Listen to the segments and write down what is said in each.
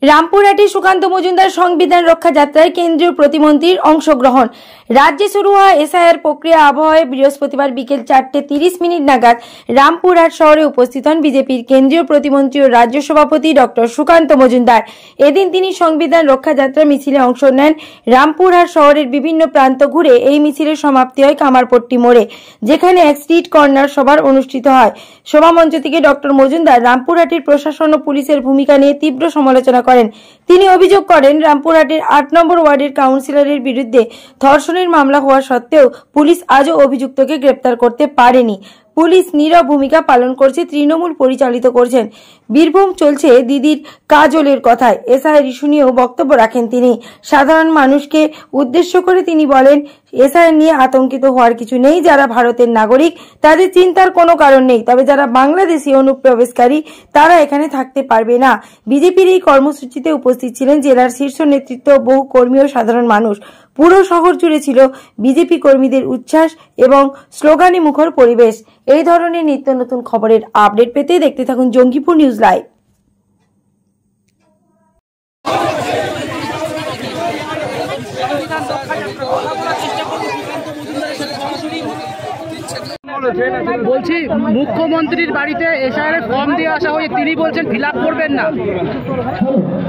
রামপুরহাটে সুকান্ত মজুমদার সংবিধান রক্ষা যাত্রায় কেন্দ্রীয় প্রতিমন্ত্রীর অংশগ্রহণ। রাজ্যে শুরু হওয়া এসআইআর প্রক্রিয়া আবহাওয়ায় বৃহস্পতিবার বিকেল 4:30 নাগাদ রামপুরহাট শহরে উপস্থিত হন বিজেপির কেন্দ্রীয় প্রতিমন্ত্রী ও রাজ্য সভাপতি ডক্টর সুকান্ত মজুমদার। এদিন তিনি সংবিধান রক্ষা যাত্রা মিছিলে অংশ নেন। রামপুরহাট শহরের বিভিন্ন প্রান্ত ঘুরে এই মিছিলের সমাপ্তি হয় কামারপট্টি মোড়ে, যেখানে এক স্ট্রিট কর্নার সভার অনুষ্ঠিত হয়। সভামঞ্চ থেকে ডক্টর মজুমদার রামপুরহাটের প্রশাসন ও পুলিশের ভূমিকা নিয়ে তীব্র সমালোচনা করেন। তিনি অভিযোগ করেন, রামপুরহাটের 8 নম্বর ওয়ার্ডের কাউন্সিলরের বিরুদ্ধে ধর্ষণের মামলা হওয়া সত্ত্বেও পুলিশ আজও অভিযুক্তকে গ্রেপ্তার করতে পারেনি। পুলিশ নীরব ভূমিকা পালন করছে, তৃণমূল পরিচালিত করছেন। বীরভূম চলছে দিদির কাজলের কথায়। এসআইআর ইস্যু নিয়েও বক্তব্য রাখেন তিনি। সাধারণ মানুষকে উদ্দেশ্য করে তিনি বলেন, এসআইআর নিয়ে আতঙ্কিত হওয়ার কিছু নেই। যারা ভারতের নাগরিক তাদের চিন্তার কোনো কারণ নেই, তবে যারা বাংলাদেশি অনুপ্রবেশকারী তারা এখানে থাকতে পারবে না। বিজেপির এই কর্মসূচিতে উপস্থিত ছিলেন জেলার শীর্ষ নেতৃত্ব, বহু কর্মী ও সাধারণ মানুষ। পুরো শহর জুড়ে ছিল বিজেপি কর্মীদের উচ্ছ্বাস এবং স্লোগানে মুখর পরিবেশ। এই ধরনের নিত্য নতুন খবরের আপডেট পেতে দেখতে থাকুন জঙ্গিপুর নিউজ লাইভ। বলছি, মুখ্যমন্ত্রীর বাড়িতে এসআইআর ফর্ম দিয়ে আসা হয়েছে, তিনি বলছেন ফিল আপ করবেন না।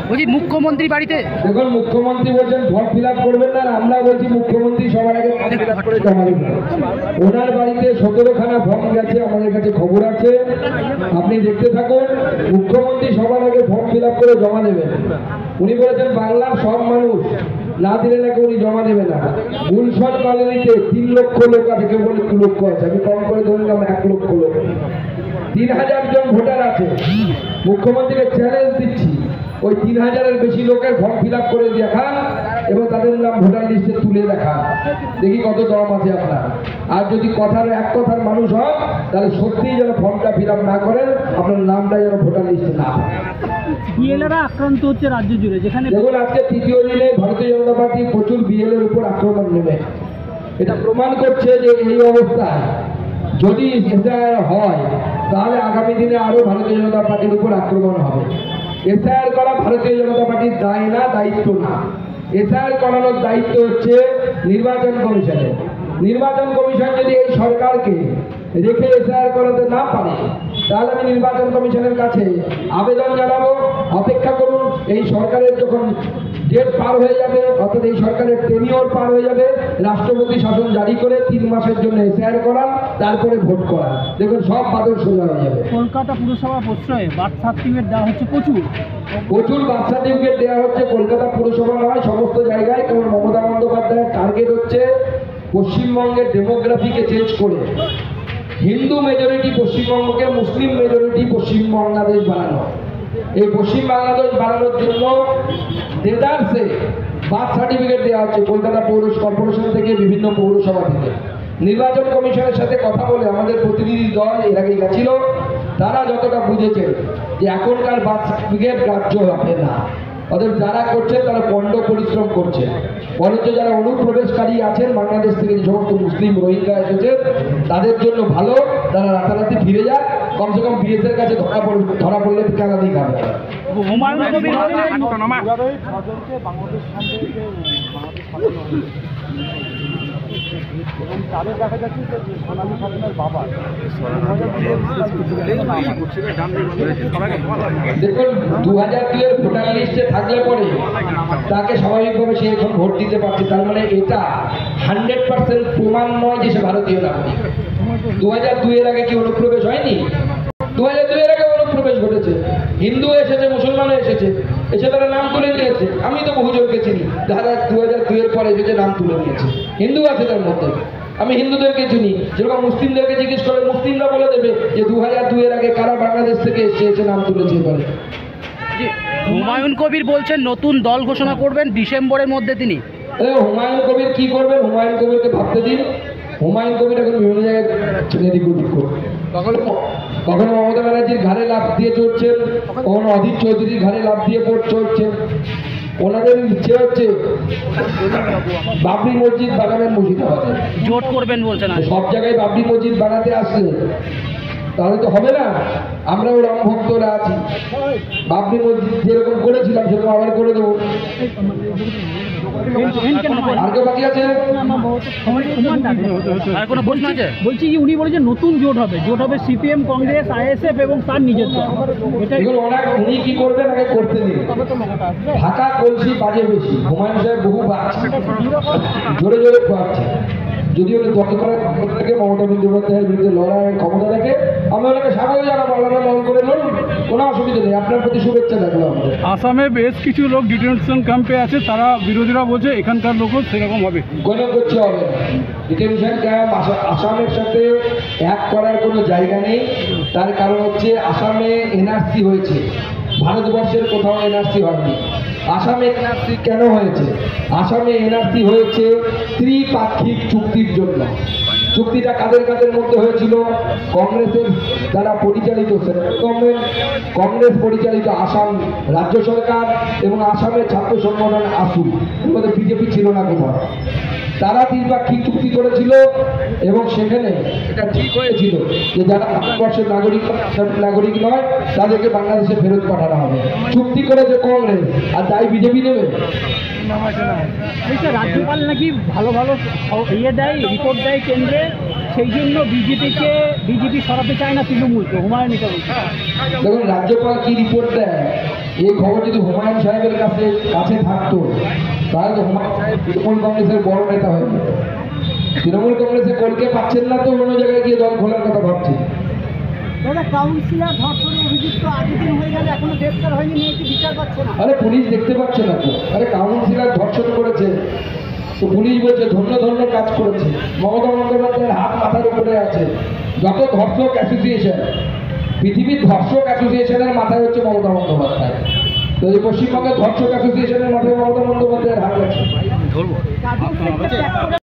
বলছি মুখ্যমন্ত্রী বাড়িতে, দেখুন মুখ্যমন্ত্রী বলছেন ফর্ম ফিল আপ করবেন না, আমরা বলছি মুখ্যমন্ত্রী সবার আগে ফর্ম ফিল আপ করে জমা দেবেন। ওনার বাড়িতে 17খানা ফর্ম গেছে, আমাদের কাছে খবর আছে, আপনি দেখতে থাকুন। মুখ্যমন্ত্রী সবার আগে ফর্ম ফিল আপ করে জমা দেবেন। উনি বলেছেন বাংলার সব মানুষ না দিলে নাকি উনি জমা দেবে না। গুলশন কলোনিতে 3 লক্ষ লোক আছে, কেউ বলে 2 লক্ষ আছে, আমি কম করে ধরলাম 1 লক্ষ লোক। 3000 জন ভোটার আছে। মুখ্যমন্ত্রীকে চ্যালেঞ্জ দিচ্ছি, ওই 3000-এর বেশি লোকের ফর্ম ফিল আপ করে দেখান এবং তাদের নাম ভোটার লিস্টে তুলে দেখান, দেখি কত দম আছে আপনার। আর যদি এক কথার মানুষ হন, তাহলে সত্যিই যেন ফর্মটা ফিল আপ না করেন, আপনার নামটা যেন ভোটার লিস্টে না হয়। বিএলএরা আক্রান্ত হচ্ছে রাজ্য জুড়ে, যেখানে দেখুন আজকে তৃতীয় দিনে ভারতীয় জনতা পার্টি প্রচুর বিএলএর উপর আক্রমণ নেবে। এটা প্রমাণ করছে যে এই অবস্থায় যদি এসআইআর হয়, তাহলে আগামী দিনে আরো ভারতীয় জনতা পার্টির উপর আক্রমণ হবে। এসআইআর করা ভারতীয় জনতা পার্টির দায় না, দায়িত্ব না। এসআইআর করানোর দায়িত্ব হচ্ছে নির্বাচন কমিশনের। নির্বাচন কমিশন যদি এই সরকারকে রেখে এসআইআর করাতে না পারে, তাহলে আমি নির্বাচন কমিশনের কাছে আবেদন জানাবো, অপেক্ষা করুন। এই সরকারের যখন ডেট পার হয়ে যাবে, অর্থাৎ এই সরকারের টেনিওর পার হয়ে যাবে, রাষ্ট্রপতি শাসন জারি করে 3 মাসের জন্য এসআইআর করান, তারপরে ভোট করান, দেখুন সব বাদল সোজা হয়ে যাবে। কলকাতা পুরসভা প্রশ্রয়ে বার্থ সার্টিফিকেট দেওয়া হচ্ছে, প্রচুর বার্থ সার্টিফিকেট দেওয়া হচ্ছে। কলকাতা পুরসভা নয়, সমস্ত জায়গায়। কেবল মমতা বন্দ্যোপাধ্যায়ের টার্গেট হচ্ছে পশ্চিমবঙ্গের ডেমোগ্রাফিকে চেঞ্জ করে হিন্দু মেজরিটি পশ্চিমবঙ্গকে মুসলিম মেজরিটি পশ্চিম বাংলাদেশ বানানো। এই পশ্চিম বাংলাদেশ বানানোর জন্য দেদারসে বার্থ সার্টিফিকেট দেওয়া হচ্ছে কলকাতা পৌর কর্পোরেশন থেকে, বিভিন্ন পৌরসভা থেকে। নির্বাচন কমিশনের সাথে কথা বলে আমাদের প্রতিনিধি দল এর আগে গেছিল, তারা যতটা বুঝেছেন যে এখনকার বার্থ সার্টিফিকেট গ্রাহ্য হবে না। অতএব যারা করছেন তারা পণ্ড পরিশ্রম করছেন, বরঞ্চ যারা অনুপ্রবেশকারী আছেন বাংলাদেশ থেকে, যে সমস্ত মুসলিম রোহিঙ্গা এসেছেন, তাদের জন্য ভালো, তারা রাতারাতি ফিরে যাক। কমসে কম বিএসের কাছে ধরা পড়লে কালাদি খাবে। দেখুন 2002-এর ভোটার লিস্টে থাকলে পরে তাকে স্বাভাবিকভাবে সে এখন ভোট দিতে পারছে, তার মানে এটা 100% প্রমাণ নয় যে সে ভারতীয় নাগরিক। 2002-এর আগে কি অনুপ্রবেশ হয়নি? 2002-এর আগে অনুপ্রবেশ ঘটেছে, হিন্দু এসেছে, মুসলমানও এসেছে, এসে তারা নাম তুলে নিয়েছে। আমি তো বহুজনকে চিনি যারা 2002-এর পরে এসেছে নাম তুলে নিয়েছে, হিন্দু আছে তার মধ্যে। আমি হিন্দুদেরকে চিনি, যেরকম মুসলিমদেরকে জিজ্ঞেস করে মুসলিমরা বলে দেবে যে 2002-এর আগে কারা বাংলাদেশ থেকে এসে নাম তুলেছে। এবারে হুমায়ুন কবির বলছেন নতুন দল ঘোষণা করবেন ডিসেম্বরের মধ্যে তিনি। হুমায়ুন কবির কি করবেন? হুমায়ুন কবিরকে ভাবতে দিন। হুমায়ুন কবির এখন বিভিন্ন জায়গায় এদিক ওদিক করবে। কখনো মমতা ব্যানার্জির ঘাড়ে লাফ দিয়ে চড়ছেন, কখনো অধীর চৌধুরীর ঘাড়ে লাফ দিয়ে চড়ছেন। ওনাদের ইচ্ছে হচ্ছে বাবরি মসজিদ বানাবেন মুর্শিদাবাদে, জোট করবেন বলছেন। সব জায়গায় বাবরি মসজিদ বানাতে আসলে তাহলে তো হবে না। আমরাও রাম ভক্তরা আছি, বাবরি মসজিদ যেরকম করেছিলাম সেরকম আর কেউ বাকি আছে? আর কোনো প্রশ্ন আছে? বলছি যে উনি বলেছেন নতুন জোট হবে সিপিএম, কংগ্রেস, আইএসএফ এবং তার নিজের দল। এটা এগুলো অনেক, উনি কি করবেন আগে করতে দিন। ঢাকা কলসি বাজে বেশি, হুমায়ুন সাহেব বহু বাজছে, জোরে জোরে খোয়াচ্ছে। যদি উনি দল করার ক্ষমতা থাকে, মমতা বন্দ্যোপাধ্যায়ের বিরুদ্ধে লড়াইয়ের ক্ষমতা থাকে, আমি ওনাকে স্বাগত জানাবো, আলাদা লড় করে লড়ুন, কোনো অসুবিধা নেই। আপনার প্রতি শুভেচ্ছা থাকলো আমাদের। আসামে বেশ কিছু লোক ডিটেনশন ক্যাম্পে আছে, তারা বিরোধীরা বলছে এখানকার লোকও সেরকম হবে। কোনো করছে হবে না। ডিটেনশন ক্যাম্প আসামের সাথে এক করার কোনো জায়গা নেই। তার কারণ হচ্ছে আসামে এনআরসি হয়েছে, ভারতবর্ষের কোথাও এনআরসি হয়নি। আসামে এনআরসি কেন হয়েছে? আসামে এনআরসি হয়েছে ত্রিপাক্ষিক চুক্তির জন্য। চুক্তিটা কাদের কাদের মধ্যে হয়েছিল? কংগ্রেসের দ্বারা পরিচালিত সেন্ট্রাল গভর্নমেন্ট, কংগ্রেস পরিচালিত আসাম রাজ্য সরকার এবং আসামের ছাত্র সংগঠন আসু, এর মধ্যে বিজেপি ছিল না কোথাও। তারা ত্রিপাক্ষিক চুক্তি করেছিল এবং সেখানে এটা ঠিক হয়েছিল যে যারা ভারতবর্ষের নাগরিক নয় তাদেরকে বাংলাদেশে ফেরত পাঠানো হবে। চুক্তি করেছে কংগ্রেস, আর তাই বিজেপি নেবে। রাজ্যপাল নাকি ভালো রিপোর্ট দেয় কেন্দ্রে, সেই জন্য বিজেপি সরাতে চায় না তৃণমূলকে। হুমায়ুন এটা বলছে। দেখুন, রাজ্যপাল কি রিপোর্ট দেয়, এই খবর যদি হুমায়ুন সাহেবের কাছে থাকতো তাহলে তো হুমায়ুন সাহেব তৃণমূল কংগ্রেসের বড় নেতা হয়ে যেত। তৃণমূল কংগ্রেসে কলকে পাচ্ছেন না তো অন্য জায়গায় গিয়ে দল খোলার কথা ভাবছে। কাউন্সিলর ধর্ষণে অভিযুক্ত আগের দিন হয়ে গেলে এখনো গ্রেফতার হয়নি, মেয়েকে বিচার পাচ্ছে না। আরে পুলিশ দেখতে পাচ্ছে না তো? আরে কাউন্সিলর ধর্ষণ করেছে তো পুলিশ বলছে ধন্য ধন্য কাজ করেছে। মমতা বন্দ্যোপাধ্যায়ের হাত মাথার উপরে আছে। যত ধর্ষক অ্যাসোসিয়েশন, পৃথিবীর ধর্ষক অ্যাসোসিয়েশনের মাথায় হচ্ছে মমতা বন্দ্যোপাধ্যায়। তো এই পশ্চিমবঙ্গের ধর্ষক অ্যাসোসিয়েশনের মাথায় মমতা বন্দ্যোপাধ্যায়ের হাত আছে।